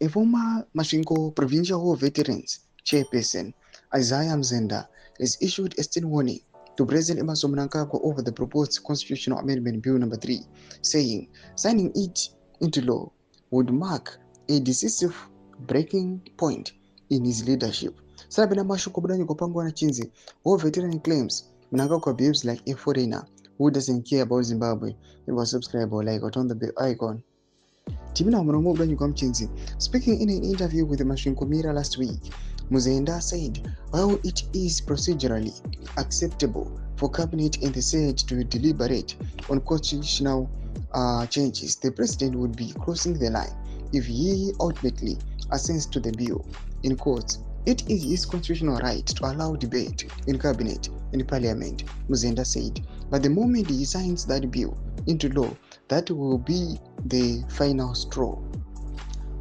A former Masvingo Provincial War Veterans Chairperson, Isaiah Mzenda, has issued a stern warning to President Emmerson Mnangagwa over the proposed Constitutional Amendment Bill No. 3, saying signing it into law would mark a decisive breaking point in his leadership. Sabina Mashuko Budanyi Kopangwa na Chinzi, war veteran claims Mnangagwa behaves like a foreigner who doesn't care about Zimbabwe. You will subscribe or like or turn the bell icon. Timina Munomo Budanyi Chinzi, speaking in an interview with the Mashinkomira last week, Muzenda said, while it is procedurally acceptable for Cabinet and the Senate to deliberate on constitutional changes, the President would be crossing the line if he ultimately assents to the bill. In quotes, it is his constitutional right to allow debate in Cabinet and Parliament, Muzenda said, but the moment he signs that bill into law, that will be the final straw.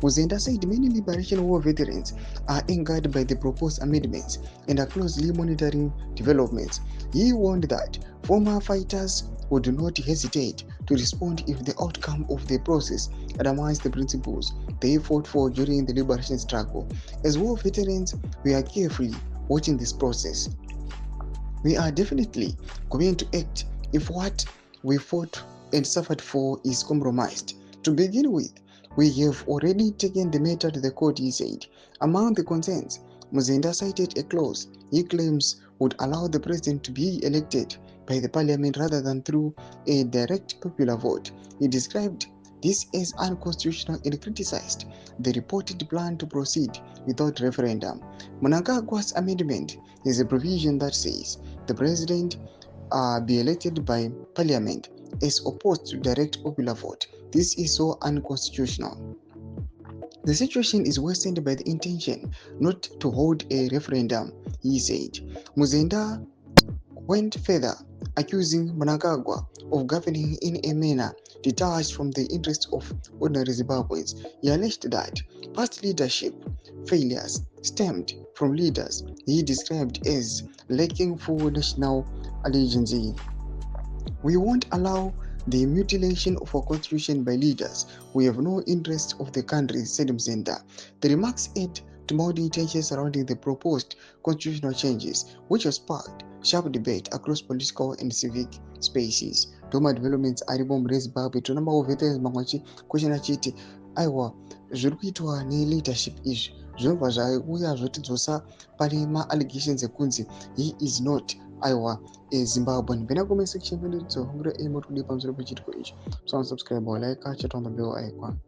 Muzenda said many Liberation War veterans are angered by the proposed amendments and are closely monitoring developments. He warned that former fighters would not hesitate to respond if the outcome of the process undermines the principles they fought for during the liberation struggle. As war veterans, we are carefully watching this process. We are definitely going to act if what we fought and suffered for is compromised. To begin with, we have already taken the matter to the court, he said. Among the concerns, Muzenda cited a clause he claims would allow the president to be elected by the parliament rather than through a direct popular vote. He described this as unconstitutional and criticized the reported plan to proceed without referendum. Mnangagwa's amendment is a provision that says the president be elected by parliament as opposed to direct popular vote. This is so unconstitutional. The situation is worsened by the intention not to hold a referendum, he said. Muzenda went further, accusing Mnangagwa of governing in a manner detached from the interests of ordinary Zimbabweans. He alleged that past leadership failures stemmed from leaders he described as lacking full national allegiance. We won't allow the mutilation of our constitution by leaders who have no interest of the country, said Mzenda. The remarks add to mounting tensions surrounding the proposed constitutional changes, which have sparked sharp debate across political and civic spaces. Doma developments ari bombe Zimbabwe tonamba veterans mangwachi question achiti aiwa zviri kuitwa leadership izvi zvinobva zvauya zvotidzosa pane allegations ekunzi he is not aiwa Zimbabwean. Pena comment section kwenye tsohura emo tudi pamusoro pechitiko ichi. So subscribe or like, chat on the bell icon.